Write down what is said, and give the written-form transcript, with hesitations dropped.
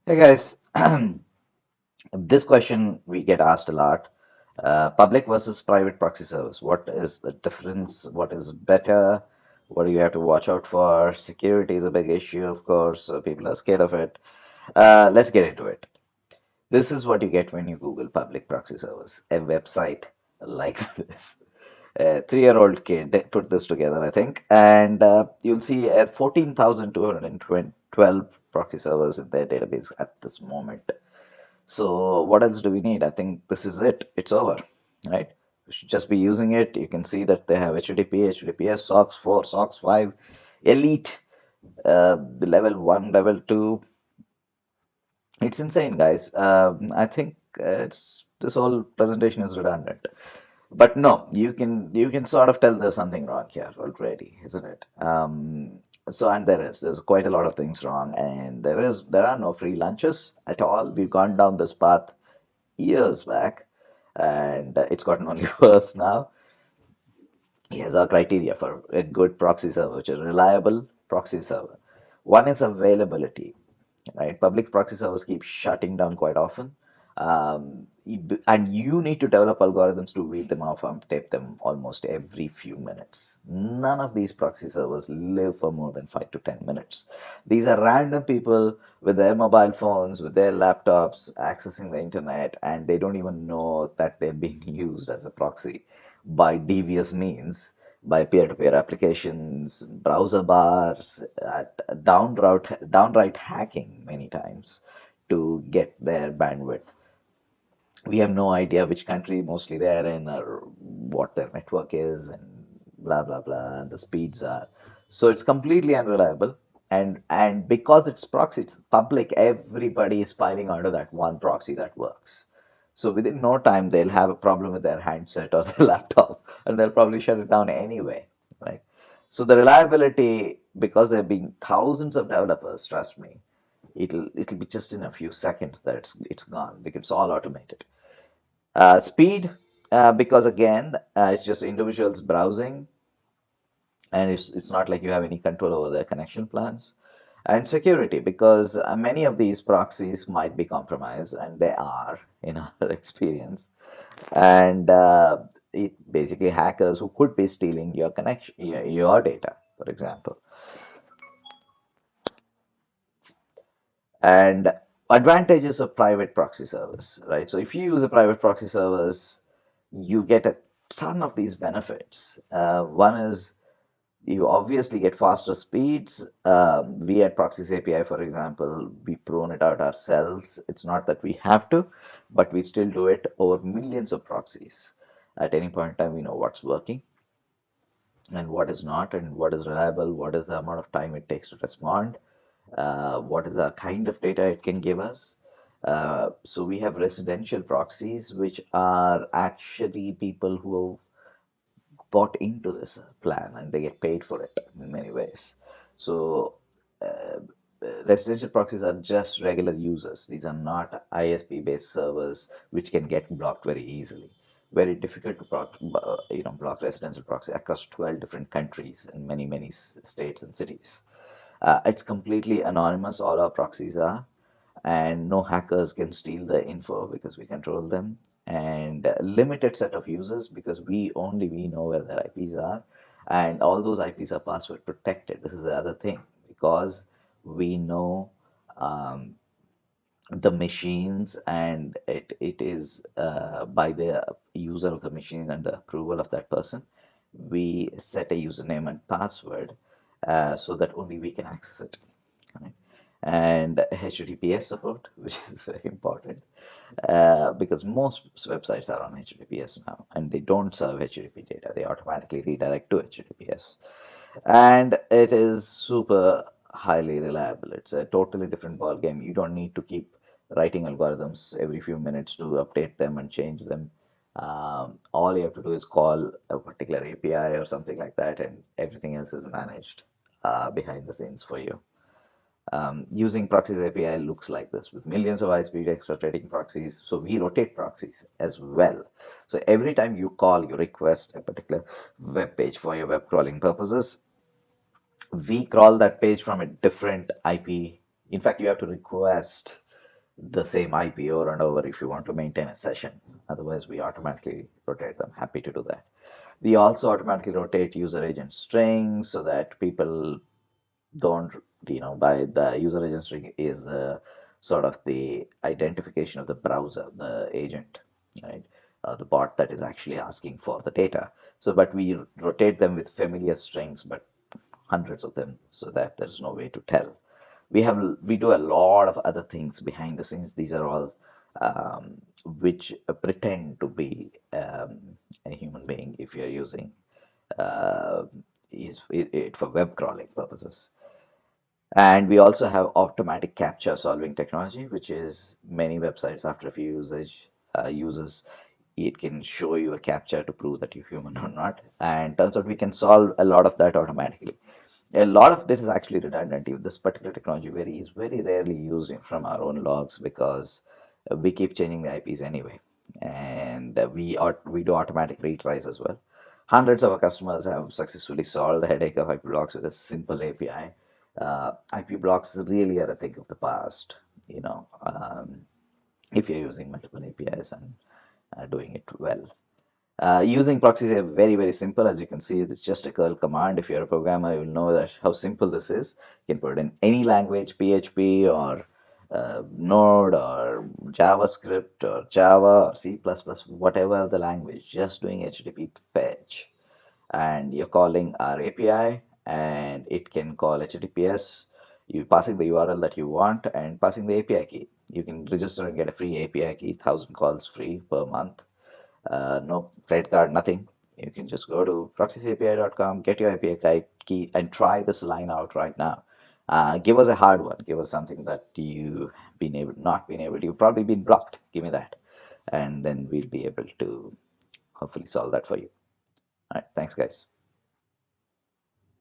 Hey guys, this question we get asked a lot. Public versus private proxy service. What is the difference? What is better? What do you have to watch out for? Security is a big issue, of course. People are scared of it. Let's get into it. This is what you get when you Google public proxy service, a website like this. A 3-year-old kid put this together, I think, and you'll see 14,212 proxy servers in their database at this moment. So what else do we need? I think this is it. It's over, right? We should just be using it. You can see that they have HTTP, HTTPS, SOCKS 4, SOCKS 5, Elite, the level 1, level 2. It's insane, guys. I think it's this whole presentation is redundant. But no, you can sort of tell there's something wrong here already, isn't it? So and there's quite a lot of things wrong, and there are no free lunches at all. We've gone down this path years back, and it's gotten only worse now. Here's our criteria for a good proxy server, which is reliable proxy server. One is availability, right? Public proxy servers keep shutting down quite often. And you need to develop algorithms to weed them off and tape them almost every few minutes. None of these proxy servers live for more than 5 to 10 minutes. These are random people with their mobile phones, with their laptops, accessing the internet, and they don't even know that they're being used as a proxy by devious means, by peer-to-peer applications, browser bars, downright hacking many times to get their bandwidth. We have no idea which country mostly they're in or what their network is and blah blah blah and the speeds are. So it's completely unreliable. And because it's proxy, it's public, everybody is piling onto that one proxy that works. So within no time they'll have a problem with their handset or their laptop and they'll probably shut it down anyway, right? So the reliability, because there have been thousands of developers, trust me, it'll be just in a few seconds that it's gone because it's all automated. Speed, because again, it's just individuals browsing, and it's not like you have any control over their connection plans. And security, because many of these proxies might be compromised, and they are in our experience. And it basically hackers who could be stealing your connection, your data, for example. And advantages of private proxy service, right? So if you use a private proxy service, you get a ton of these benefits. One is you obviously get faster speeds. We at Proxies API, for example, we prune it out ourselves. It's not that we have to, but we still do it over millions of proxies. At any point in time, we know what's working and what is not, and what is reliable, what is the amount of time it takes to respond, what is the kind of data it can give us. So we have residential proxies, which are actually people who have bought into this plan and they get paid for it in many ways. So uh, residential proxies are just regular users. These are not ISP based servers which can get blocked very easily. Very difficult to block residential proxy across 12 different countries and many states and cities. It's completely anonymous. All our proxies are, and no hackers can steal the info because we control them. And limited set of users because we know where their IPs are, and all those IPs are password protected. This is the other thing, because we know um, the machines, and it is by the user of the machine and the approval of that person. We set a username and password so that only we can access it, right? And HTTPS support, which is very important, because most websites are on HTTPS now, and they don't serve HTTP data. They automatically redirect to HTTPS, and it is super highly reliable. It's a totally different ball game. You don't need to keep writing algorithms every few minutes to update them and change them. All you have to do is call a particular API or something like that, and everything else is managed behind the scenes for you. Using Proxies API looks like this with millions of high-speed extra threading proxies. So we rotate proxies as well. So every time you call, you request a particular web page for your web crawling purposes, we crawl that page from a different IP. In fact, you have to request the same IP over and over if you want to maintain a session. Otherwise, we automatically rotate them. Happy to do that. We also automatically rotate user agent strings so that people don't, by the user agent string is sort of the identification of the browser, the agent, right? The bot that is actually asking for the data. So, but we rotate them with familiar strings, but hundreds of them, so that there's no way to tell. We do a lot of other things behind the scenes. These are all which pretend to be a human being if you're using uh, it for web crawling purposes. And we also have automatic captcha solving technology, which is many websites after a few uses, it can show you a captcha to prove that you're human or not. And turns out we can solve a lot of that automatically. A lot of this is actually redundant. This particular technology is very rarely used from our own logs because we keep changing the IPs anyway, and we do automatic retries as well. Hundreds of our customers have successfully solved the headache of IP blocks with a simple API. IP blocks really are a thing of the past, if you're using multiple APIs and doing it well. Using proxies is very, very simple. As you can see, it's just a curl command. If you're a programmer, you'll know that how simple this is. You can put it in any language, PHP or Node or JavaScript or Java or C++, whatever the language, just doing HTTP fetch. And you're calling our API and it can call HTTPS. You passing the URL that you want and passing the API key. You can register and get a free API key, 1,000 calls free per month. No credit card, nothing. You can just go to proxiesapi.com, get your API key, and try this line out right now. Give us a hard one. Give us something that you been able, not been able to. You've probably been blocked. Give me that, and then we'll be able to hopefully solve that for you. All right. Thanks, guys.